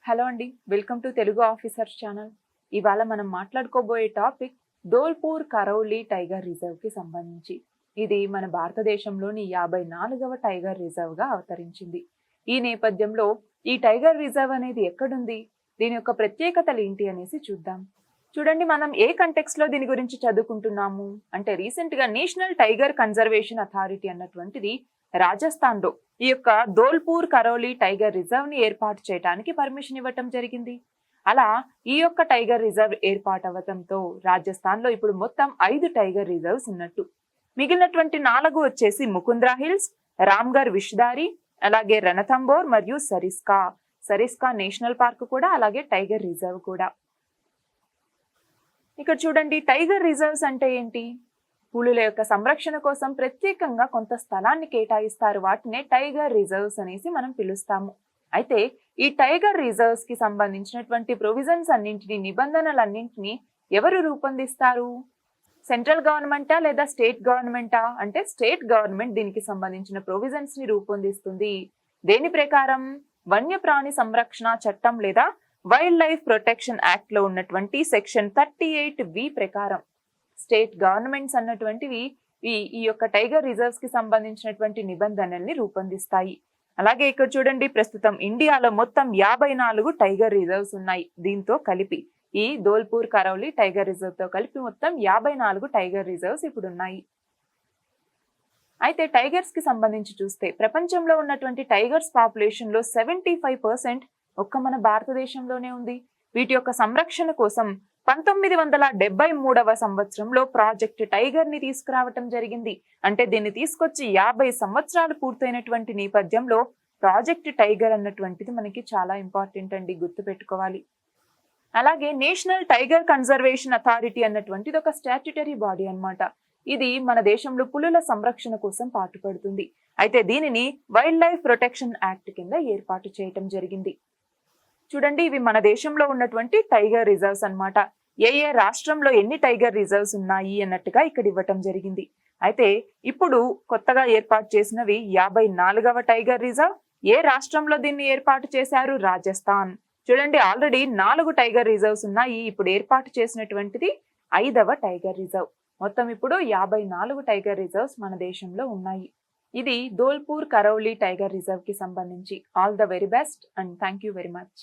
Hello అండి, welcome to Telugu officers channel. ఇవాళ మనం మాట్లాడుకోబోయే topic Dholpur Karauli tiger reserve కి సంబంధించి. ఇది మన భారతదేశంలోని 54వ టైగర్ రిజర్వ్ గా అవతరించింది. ఈ నేపథ్యంలో ఈ టైగర్ రిజర్వ్ అనేది ఎక్కడుంది, దీని యొక్క ప్రత్యేకతలు ఏంటి అనేసి చూద్దాం. చూడండి, మనం ఏ కంటెక్స్ట్ లో దీని గురించి చదువుకుంటున్నాము అంటే రీసెంట్ గా నేషనల్ టైగర్ కన్జర్వేషన్ అథారిటీ అన్నటువంటిది రాజస్థాన్ లో ఈ యొక్క ధోల్పూర్ కరౌలి టైగర్ రిజర్వ్ ని ఏర్పాటు చేయడానికి పర్మిషన్ ఇవ్వటం జరిగింది. అలా ఈ యొక్క టైగర్ రిజర్వ్ ఏర్పాటు అవ్వటంతో రాజస్థాన్ లో ఇప్పుడు మొత్తం 5 టైగర్ రిజర్వ్స్ ఉన్నట్టు. మిగిలినటువంటి 4 వచ్చేసి ముకుంద్రా హిల్స్, రామ్గర్ విష్దారి, అలాగే రణథంబోర్ మరియు సరిస్కా నేషనల్ పార్క్ కూడా, అలాగే టైగర్ రిజర్వ్ కూడా. ఇక్కడ చూడండి, టైగర్ రిజర్వ్స్ అంటే ఏంటి? పులుల యొక్క సంరక్షణ కోసం ప్రత్యేకంగా కొంత స్థలాన్ని కేటాయిస్తారు. వాటినే టైగర్ రిజర్వ్స్ అనేసి మనం పిలుస్తాము. అయితే ఈ టైగర్ రిజర్వ్స్ కి సంబంధించినటువంటి ప్రొవిజన్స్ అన్నింటినీ, నిబంధనలన్నింటినీ ఎవరు రూపొందిస్తారు? సెంట్రల్ గవర్నమెంటా లేదా స్టేట్ గవర్నమెంటా అంటే స్టేట్ గవర్నమెంట్ దీనికి సంబంధించిన ప్రొవిజన్స్ ని రూపొందిస్తుంది. దేని ప్రకారం? వన్యప్రాణి సంరక్షణ చట్టం లేదా వైల్డ్ లైఫ్ ప్రొటెక్షన్ యాక్ట్ లో ఉన్నటువంటి సెక్షన్ 38V ప్రకారం స్టేట్ గవర్నమెంట్స్ అన్నటువంటివి ఈ యొక్క టైగర్ రిజర్వ్స్ కి సంబంధించినటువంటి నిబంధనల్ని రూపొందిస్తాయి. అలాగే ఇక్కడ చూడండి, ప్రస్తుతం ఇండియాలో మొత్తం 54 టైగర్ రిజర్వ్స్ ఉన్నాయి. దీంతో కలిపి ఈ ధోల్పూర్ కరౌలి టైగర్ రిజర్వ్ తో కలిపి మొత్తం 54 టైగర్ రిజర్వ్స్ ఇప్పుడు ఉన్నాయి. అయితే టైగర్స్ కి సంబంధించి చూస్తే ప్రపంచంలో ఉన్నటువంటి టైగర్స్ పాపులేషన్ లో 75% ఒక్క మన భారతదేశంలోనే ఉంది. వీటి యొక్క సంరక్షణ కోసం 1973వ సంవత్సరంలో ప్రాజెక్ట్ టైగర్ ని తీసుకురావటం జరిగింది. అంటే దీన్ని తీసుకొచ్చి 50 సంవత్సరాలు పూర్తయినటువంటి నేపథ్యంలో ప్రాజెక్ట్ టైగర్ అన్నటువంటిది మనకి చాలా ఇంపార్టెంట్ అండి, గుర్తుపెట్టుకోవాలి. అలాగే నేషనల్ టైగర్ కన్జర్వేషన్ అథారిటీ అన్నటువంటిది ఒక స్టాట్యుటరీ బాడీ అన్నమాట. ఇది మన దేశంలో పులుల సంరక్షణ కోసం పాటుపడుతుంది. అయితే దీనిని వైల్డ్ లైఫ్ ప్రొటెక్షన్ యాక్ట్ కింద ఏర్పాటు చేయటం జరిగింది. చూడండి, ఇవి మన దేశంలో ఉన్నటువంటి టైగర్ రిజర్వ్స్ అన్నమాట. ఏ రాష్ట్రంలో ఎన్ని టైగర్ రిజర్వ్స్ ఉన్నాయి అన్నట్టుగా ఇక్కడ ఇవ్వటం జరిగింది. అయితే ఇప్పుడు కొత్తగా ఏర్పాటు చేసినవి 54వ టైగర్ రిజర్వ్. ఏ రాష్ట్రంలో దీన్ని ఏర్పాటు చేశారు? రాజస్థాన్. చూడండి, ఆల్రెడీ 4 టైగర్ రిజర్వ్స్ ఉన్నాయి. ఇప్పుడు ఏర్పాటు చేసినటువంటిది 5వ టైగర్ రిజర్వ్. మొత్తం ఇప్పుడు 54 టైగర్ రిజర్వ్స్ మన దేశంలో ఉన్నాయి. ఇది ధోల్పూర్ కరౌలి టైగర్ రిజర్వ్ కి సంబంధించి. All the very best and thank you very much.